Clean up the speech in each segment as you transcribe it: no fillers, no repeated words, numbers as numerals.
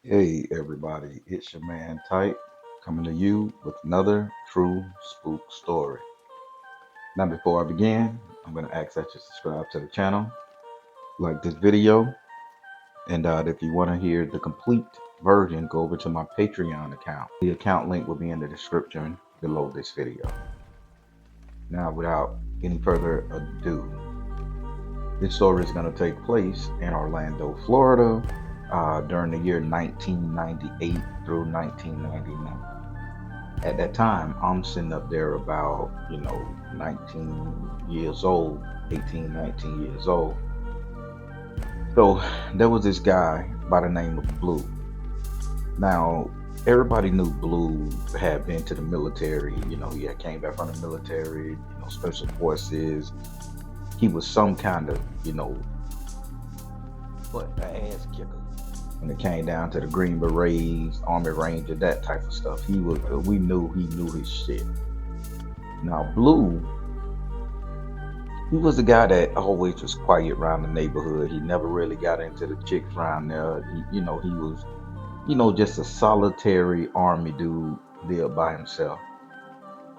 Hey everybody, it's your man Type coming to you with another true spook story. Now before I begin, I'm going to ask that you subscribe to the channel, like this video, and if you want to hear the complete version, go over to my Patreon account. The account link will be in the description below this video. Now without any further ado, this story is going to take place in Orlando, Florida, during the year 1998 through 1999. At that time, I'm sitting up there about, 19 years old, 18, 19 years old. So there was this guy by the name of Blue. Now, everybody knew Blue had been to the military. He had came back from the military, special forces. He was some kind of, butt ass kicker when it came down to the Green Berets, Army Ranger, that type of stuff. We knew he knew his shit. Now, Blue, he was the guy that always was quiet around the neighborhood. He never really got into the chicks around there. He was, just a solitary army dude lived by himself.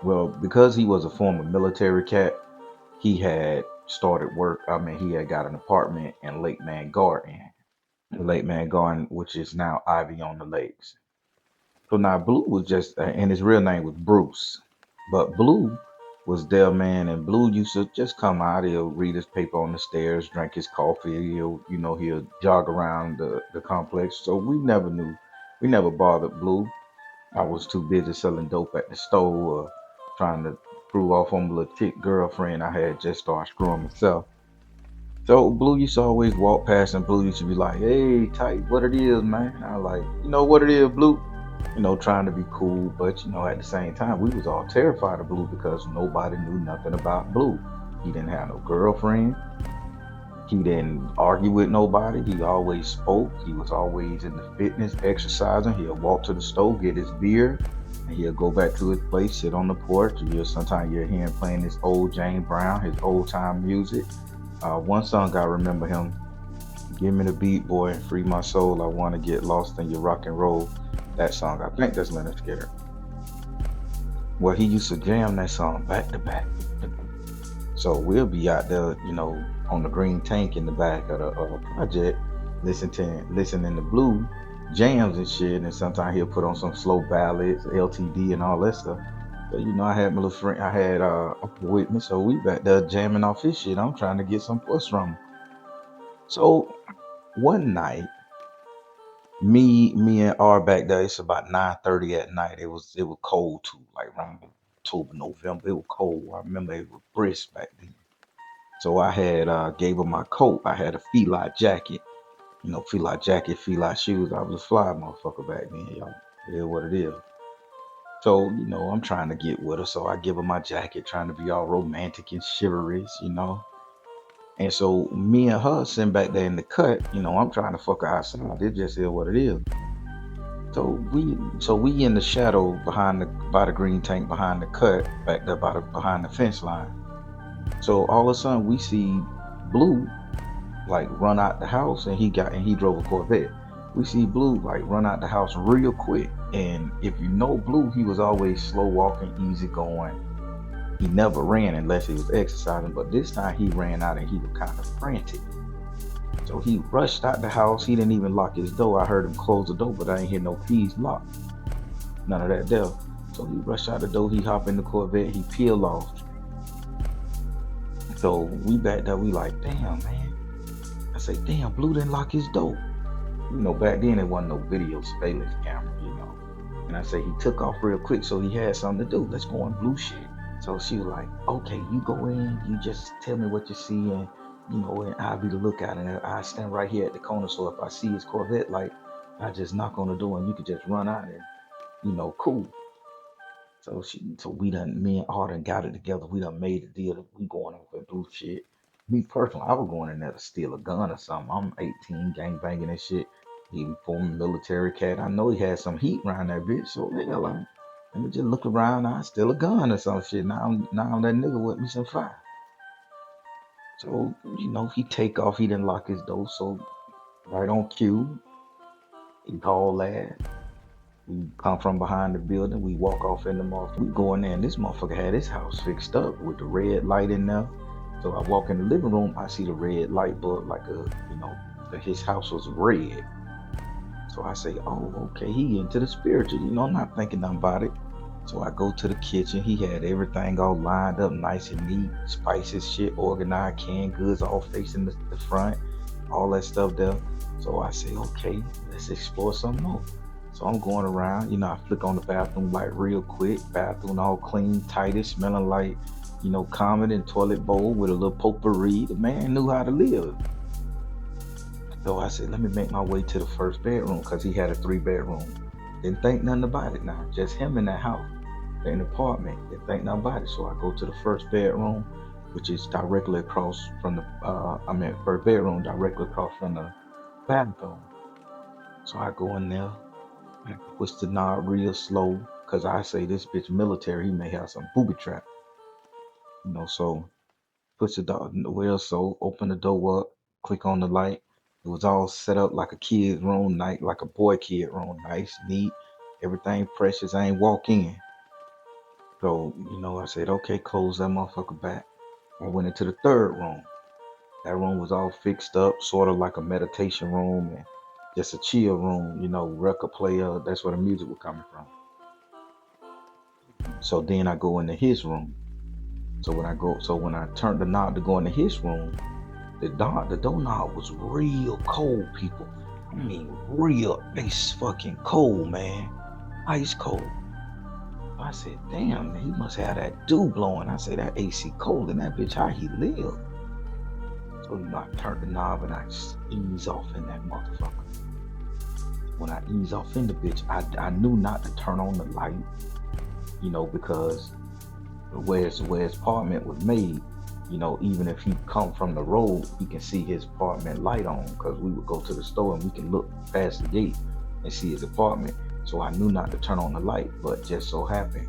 Well, because he was a former military cat, he had started work. I mean, he had got an apartment in Lake Garden, which is now Ivy on the Lakes. So now Blue was just, and his real name was Bruce, but Blue was their man, and Blue used to just come out. He'll read his paper on the stairs, drink his coffee. He'll jog around the complex. So we never bothered Blue. I was too busy selling dope at the store, or trying to prove off on a little chick girlfriend I had just started screwing myself. So Blue used to always walk past, and Blue used to be like, "Hey, tight, what it is, man?" I like, what it is, Blue. Trying to be cool, but at the same time, we was all terrified of Blue because nobody knew nothing about Blue. He didn't have no girlfriend. He didn't argue with nobody. He always spoke. He was always in the fitness, exercising. He'll walk to the stove, get his beer, and he'll go back to his place, sit on the porch. Sometimes you'll hear him playing this old James Brown, his old time music. One song I remember him, "Give me the beat, boy, and free my soul. I want to get lost in your rock and roll." That song, I think that's Leonard Skinner. Well, he used to jam that song back to back. So we'll be out there, on the green tank in the back of the project, listening to Blue jams and shit. And sometimes he'll put on some slow ballads, LTD, and all that stuff. So I had my little friend, I had Uncle with me, so we back there jamming off his shit. I'm trying to get some puss from him. So one night, me and R back there, it's about 9:30 at night. It was cold too, like around October, November. It was cold. I remember it was brisk back then. So I had gave her my coat. I had a feline jacket, feline jacket, feline shoes. I was a fly motherfucker back then, y'all. It is what it is. So, I'm trying to get with her. So I give her my jacket, trying to be all romantic and chivalrous. And so me and her sitting back there in the cut, I'm trying to fuck her outside. It just is what it is. So we in the shadow by the green tank behind the cut back there behind the fence line. So all of a sudden we see Blue like run out the house, and he drove a Corvette. We see Blue like run out the house real quick. And if you know Blue, he was always slow walking, easy going. He never ran unless he was exercising, but this time he ran out and he was kind of frantic. So he rushed out the house. He didn't even lock his door. I heard him close the door, but I ain't hear no keys locked. None of that there. So he rushed out the door. He hopped in the Corvette. He peeled off. So we back there. We like, damn, man. I say, damn, Blue didn't lock his door. Back then there wasn't no video surveillance camera. And I say he took off real quick, so he had something to do. Let's go on Blue shit. So she was like, okay, you go in. You just tell me what you see, and I'll be the lookout, and I stand right here at the corner. So if I see his Corvette, like, I just knock on the door, and you could just run out and, cool. So me and Arden got it together. We done made a deal that we going off and Blue shit. Me personally, I was going in there to steal a gun or something. I'm 18, gang banging and shit. He former military cat. I know he had some heat around that bitch. So hell, let me just look around. I steal a gun or some shit. Now that nigga with me some fire. So he take off. He didn't lock his door. So right on cue, He called last. We come from behind the building. We walk off in the motherfucker. We go in there, and this motherfucker had his house fixed up with the red light in there. So I walk in the living room. I see the red light bulb, like his house was red. So I say, oh, okay, he into the spiritual. I'm not thinking nothing about it. So I go to the kitchen. He had everything all lined up nice and neat, spices, shit, organized, canned goods all facing the front, all that stuff there. So I say, okay, let's explore some more. So I'm going around, I flick on the bathroom light real quick. Bathroom all clean, tidy, smelling like, common and toilet bowl with a little potpourri. The man knew how to live. So I said, let me make my way to the first bedroom because he had a 3-bedroom. Didn't think nothing about it now. Just him in that house, in the apartment. Didn't think nothing about it. So I go to the first bedroom, which is directly across from first bedroom directly across from the bathroom. So I go in there, I push the knob real slow because I say this bitch military, he may have some booby trap. So push the door well so, open the door up, click on the light. It was all set up like a kid's room, like a boy kid room, nice, neat, everything precious. I ain't walk in. So, I said, okay, close that motherfucker back. I went into the third room. That room was all fixed up, sort of like a meditation room and just a chill room, record player. That's where the music was coming from. So then I go into his room. So when I turned the knob to go into his room, the doorknob was real cold, people. I mean, real ice fucking cold, man. Ice cold. I said, damn, he must have that dew blowing. I said, that AC cold in that bitch, how he live? So, I turned the knob and I just ease off in that motherfucker. When I ease off in the bitch, I knew not to turn on the light, because where his apartment was made, even if he come from the road, he can see his apartment light on because we would go to the store and we can look past the gate and see his apartment. So I knew not to turn on the light, but just so happened,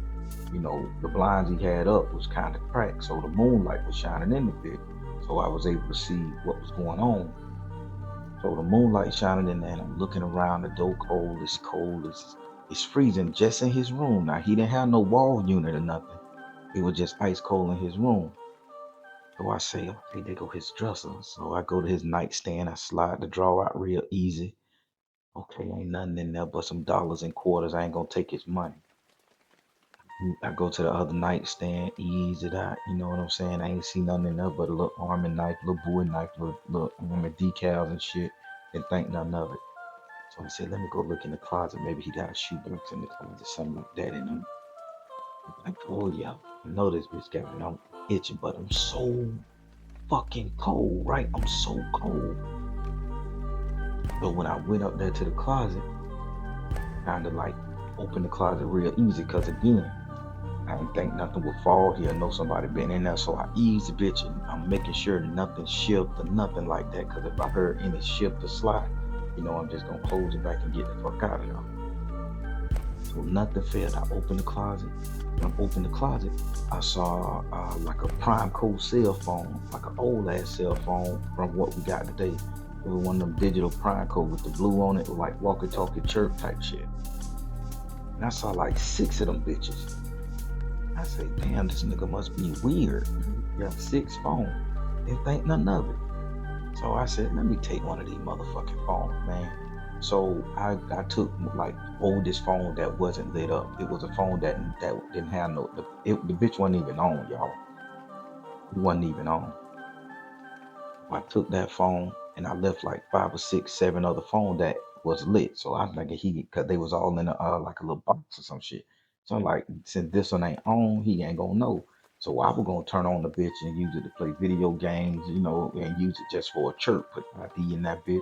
the blinds he had up was kind of cracked, so the moonlight was shining in the bit. So I was able to see what was going on. So the moonlight shining in there, and I'm looking around. The door cold, it's freezing just in his room. Now he didn't have no wall unit or nothing. It was just ice cold in his room. So I say, okay, there go his dresser. So I go to his nightstand. I slide the drawer out real easy. Okay, ain't nothing in there but some dollars and quarters. I ain't gonna take his money. I go to the other nightstand, ease it out. You know what I'm saying? I ain't see nothing in there but a little army knife, little bowie knife, little army decals and shit. Didn't think nothing of it. So I said, let me go look in the closet. Maybe he got a shoebox in the closet, something like that. And I'm like, oh yeah, I know this bitch got me. I'm itching, but I'm so fucking cold, right? I'm so cold. So when I went up there to the closet, kind of like opened the closet real easy, cause again, I didn't think nothing would fall here. I know somebody been in there, so I eased the bitch and I'm making sure nothing shift or nothing like that. Cause if I heard any shift or slide, I'm just gonna close it back and get the fuck out of there. So nothing failed. I opened the closet. When I opened the closet, I saw like a prime code cell phone, like an old ass cell phone from what we got today. It was one of them digital prime code with the blue on it, like walkie-talkie chirp type shit. And I saw like 6 of them bitches. I say, damn, this nigga must be weird. He got 6 phones. Didn't think nothing of it. So I said, let me take one of these motherfucking phones, man. So I took like oldest phone that wasn't lit up. It was a phone that didn't have the bitch wasn't even on, y'all. It wasn't even on. I took that phone and I left like 5 or 6, 7 other phone that was lit. So I was thinking cause they was all in like a little box or some shit. So I'm like, since this one ain't on, he ain't gonna know. So I was gonna turn on the bitch and use it to play video games, and use it just for a chirp. Put ID in that bitch.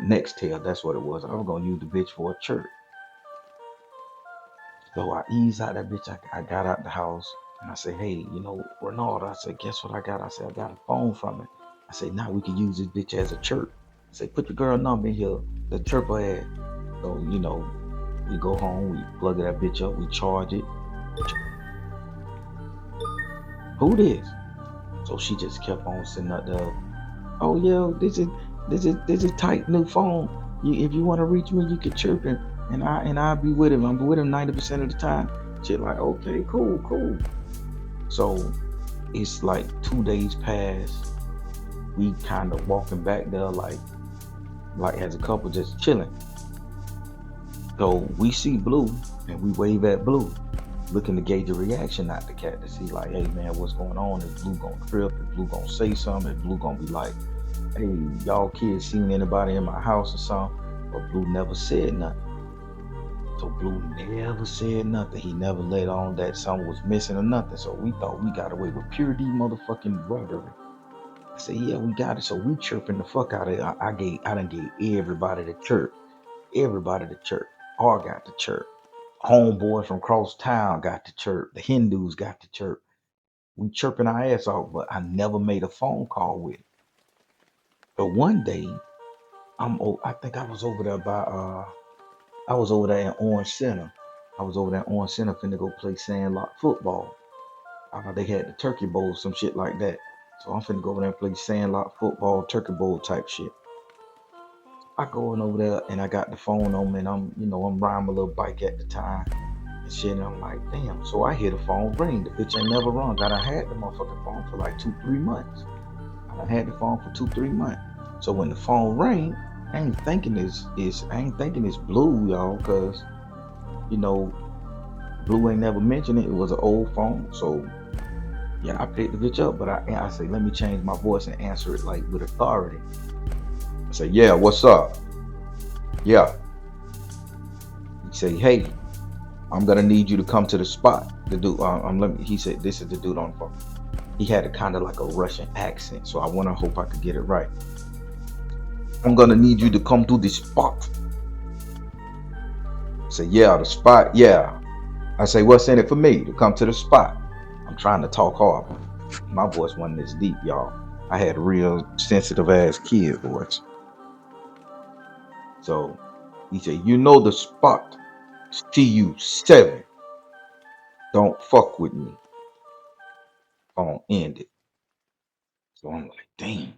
Nextel, that's what it was. I was gonna use the bitch for a chirp. So I eased out that bitch. I got out the house and I said, hey, Renard, I said, guess what I got? I said, I got a phone from it. I said, now we can use this bitch as a chirp. I said, put your girl number in here, the chirp her ass. So, we go home, we plug that bitch up, we charge it. Who this? So she just kept on sitting up there. Oh yeah, this is tight new phone. If you want to reach me, you can chirp him, and I'll be with him. I'm with him 90% of the time. Shit, like, okay, cool, cool. So it's like 2 days pass. We kind of walking back there, like as a couple, just chilling. So we see Blue, and we wave at Blue, looking to gauge a reaction out the cat to see, like, hey man, what's going on? Is Blue gonna trip? Is Blue gonna say something? Is Blue gonna be like, hey, y'all kids seen anybody in my house or something? But Blue never said nothing. So Blue never said nothing. He never let on that something was missing or nothing. So we thought we got away with pure D motherfucking robbery. I said, yeah, we got it. So we chirping the fuck out of it. I done gave everybody the chirp. Everybody the chirp. R got the chirp. Homeboy from cross town got the chirp. The Hindus got the chirp. We chirping our ass off, but I never made a phone call with it. But one day, I think I was over there I was over there in Orange Center. I was over there in Orange Center finna go play sandlot football. They had the Turkey Bowl, some shit like that. So I'm finna go over there and play sandlot football, Turkey Bowl type shit. I going over there and I got the phone on me and I'm riding my little bike at the time and shit. And I'm like, damn. So I hear the phone ring. The bitch ain't never rung. I done had the motherfucking phone for like 2-3 months. I done had the phone for 2-3 months. So when the phone rang, I ain't thinking it's Blue, y'all, cause Blue ain't never mentioned it. It was an old phone. So yeah, I picked the bitch up, but I say, let me change my voice and answer it like with authority. I say, yeah, what's up? Yeah. He say, hey, I'm gonna need you to come to the spot. The dude, he said, this is the dude on the phone. He had a kind of like a Russian accent, so I wanna hope I could get it right. I'm gonna need you to come to the spot. I say, yeah, the spot, yeah. I say, what's in it for me to come to the spot? I'm trying to talk hard. My voice wasn't this deep, y'all. I had real sensitive ass kid voice. So he said, you know the spot. CU7. Don't fuck with me. Phone ended. So I'm like, damn.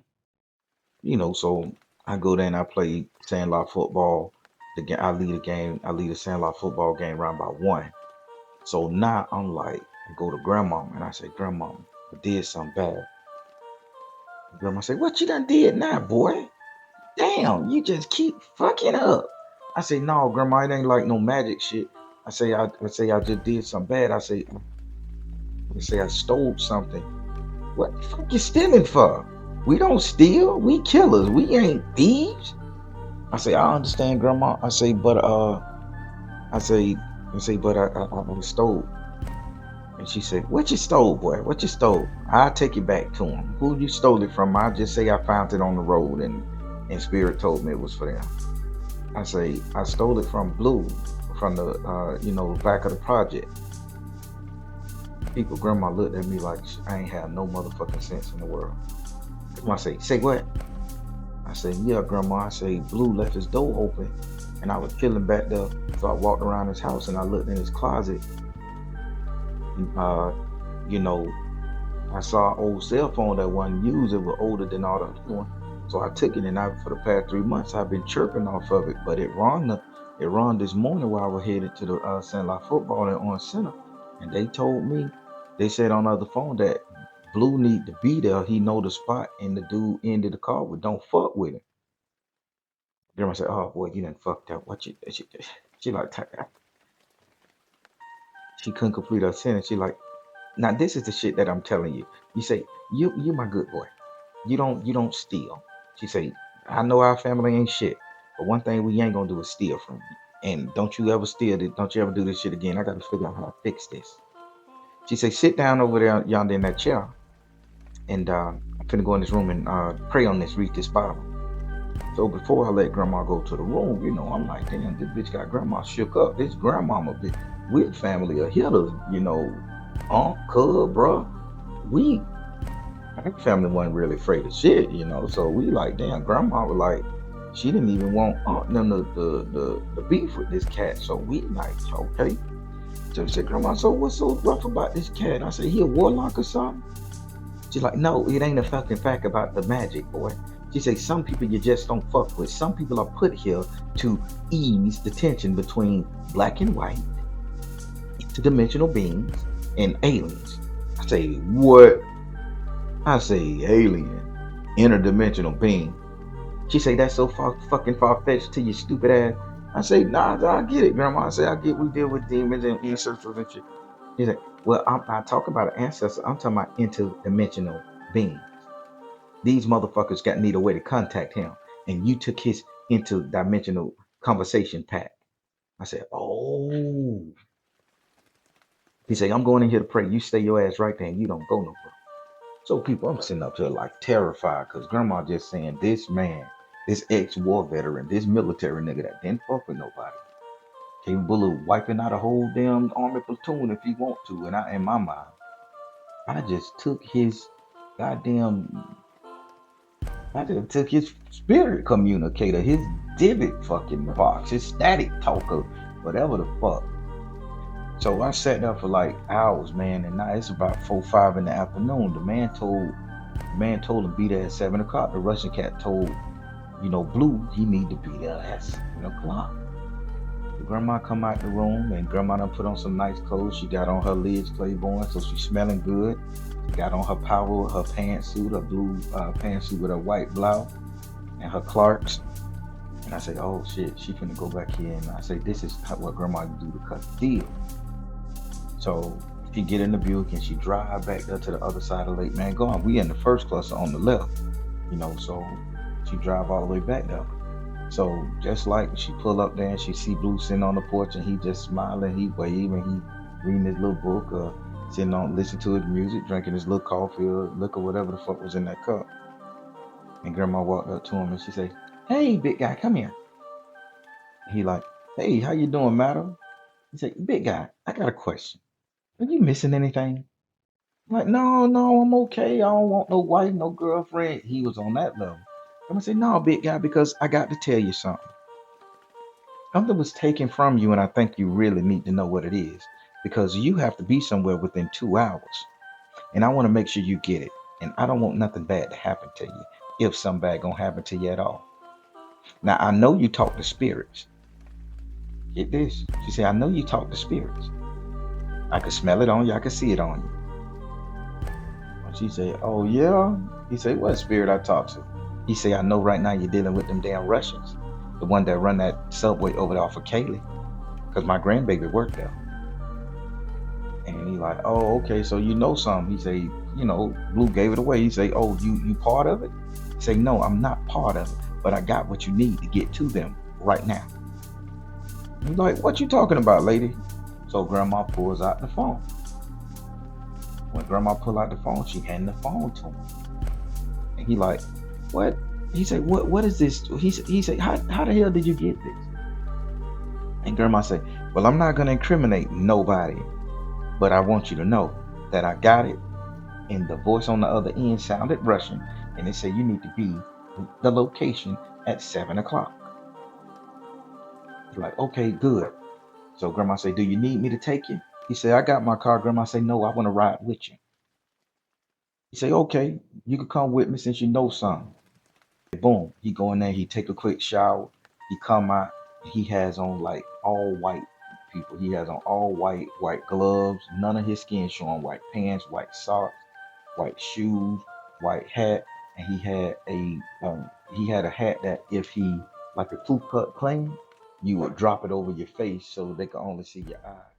So I go there and I play sandlot football. I lead a sandlot football game around by 1. So now I'm like, I go to grandma and I say, grandma, I did something bad. Grandma say, what you done did now, boy? Damn, you just keep fucking up. I say, no, grandma, it ain't like no magic shit. I say I just did something bad. I say I stole something. What the fuck you stealing for? We don't steal. We killers. We ain't thieves. I say, I understand, grandma. I say, but I stole. And she said, what you stole, boy? What you stole? I'll take it back to him. Who you stole it from? I'll just say I found it on the road and Spirit told me it was for them. I say, I stole it from Blue, from the back of the project. People, grandma looked at me like I ain't have no motherfucking sense in the world. Grandma say what? I say, yeah, grandma. I say, Blue left his door open and I was chilling back there. So I walked around his house and I looked in his closet. I saw an old cell phone that wasn't used. It was older than all the other one. So I took it and for the past 3 months, I've been chirping off of it. But it rung this morning while I was headed to the Sandlot football at Orange Center. And they told me, they said on the other phone that Blue need to be there. He know the spot and the dude ended the call with don't fuck with him. Grandma said, oh boy, you done fucked up. What she like, she couldn't complete her sentence. She like, now this is the shit that I'm telling you. You say, you my good boy. You don't steal. She say, I know our family ain't shit, but one thing we ain't gonna do is steal from you. And don't you ever steal it. Don't you ever do this shit again. I gotta figure out how to fix this. She say, sit down over there yonder in that chair. And I'm finna go in this room and pray on this, read this Bible. So before I let grandma go to the room, I'm like, damn, this bitch got grandma shook up. This grandmama bitch, we're family of hitters, uncle, bro. Our family wasn't really afraid of shit, So we like, damn, grandma was like, she didn't even want none of the beef with this cat. So we like, okay. So she said, grandma, so what's so rough about this cat? I said, he a warlock or something? She's like, no, it ain't a fucking fact about the magic, boy. She say some people you just don't fuck with. Some people are put here to ease the tension between black and white, interdimensional beings, and aliens. I say, what? I say, alien, interdimensional being. She say, that's so fucking far-fetched to your stupid ass. I say, nah, I get it, grandma. I say, I get we deal with demons and ancestors and shit. She said, well, I'm not talking about an ancestor. I'm talking about interdimensional beings. These motherfuckers got need a way to contact him. And you took his interdimensional conversation pack. I said, oh. He said, I'm going in here to pray. You stay your ass right there and you don't go nowhere. So people, I'm sitting up here like terrified because grandma just saying this man, this ex-war veteran, this military nigga that didn't fuck with nobody, capable of wiping out a whole damn army platoon if he want to. And in my mind, I just took his goddamn, I just took his spirit communicator, his divot fucking box, his static talker, whatever the fuck. So I sat there for like hours, man, and now it's about 4, 5 in the afternoon. The man told him be there at 7 o'clock. The Russian cat told, Blue, he need to be there at 7 o'clock. The grandma come out the room and grandma done put on some nice clothes. She got on her lids Claiborne, so she's smelling good. She got on her her pantsuit, her blue pantsuit with a white blouse and her Clarks. And I say, oh shit, she finna go back here. And I say, this is what grandma do to cut the deal. So she get in the Buick and she drive back there to the other side of Lake Mangon. We in the first cluster on the left, so she drive all the way back there. So just like she pull up there and she see Blue sitting on the porch and he just smiling, he waving, he reading his little book, sitting on, listening to his music, drinking his little coffee or liquor, whatever the fuck was in that cup. And grandma walked up to him and she say, hey, big guy, come here. He like, hey, how you doing, madam? He said, big guy, I got a question. Are you missing anything? I'm like, no, I'm okay. I don't want no wife, no girlfriend. He was on that level. I'm gonna say, no, big guy, because I got to tell you something. Something was taken from you, and I think you really need to know what it is. Because you have to be somewhere within 2 hours. And I want to make sure you get it. And I don't want nothing bad to happen to you, if something bad gonna happen to you at all. Now I know you talk to spirits. Get this. She said, I know you talk to spirits. I could smell it on you, I could see it on you. She said, oh yeah? He said, what spirit I talk to? He said, I know right now you're dealing with them damn Russians. The one that run that subway over there off of Kaylee. Because my grandbaby worked there. And he like, oh, okay, so you know something. He say, Blue gave it away. He say, oh, you part of it? He say, no, I'm not part of it. But I got what you need to get to them right now. He's like, what you talking about, lady? So grandma pulls out the phone. When grandma pull out the phone, she hand the phone to him. And he like, what? He said, what is this? He said, how the hell did you get this? And grandma said, well, I'm not going to incriminate nobody, but I want you to know that I got it. And the voice on the other end sounded Russian. And it said, you need to be the location at 7 o'clock. He's like, okay, good. So grandma said, do you need me to take you? He said, I got my car. Grandma said, no, I want to ride with you. He said, okay, you can come with me since you know something. Boom, he go in there, he take a quick shower, he come out, he has on like all white people. He has on all white gloves, none of his skin showing, white pants, white socks, white shoes, white hat, and he had a hat that if he like a Ku Klux Klan, you would drop it over your face so they could only see your eyes.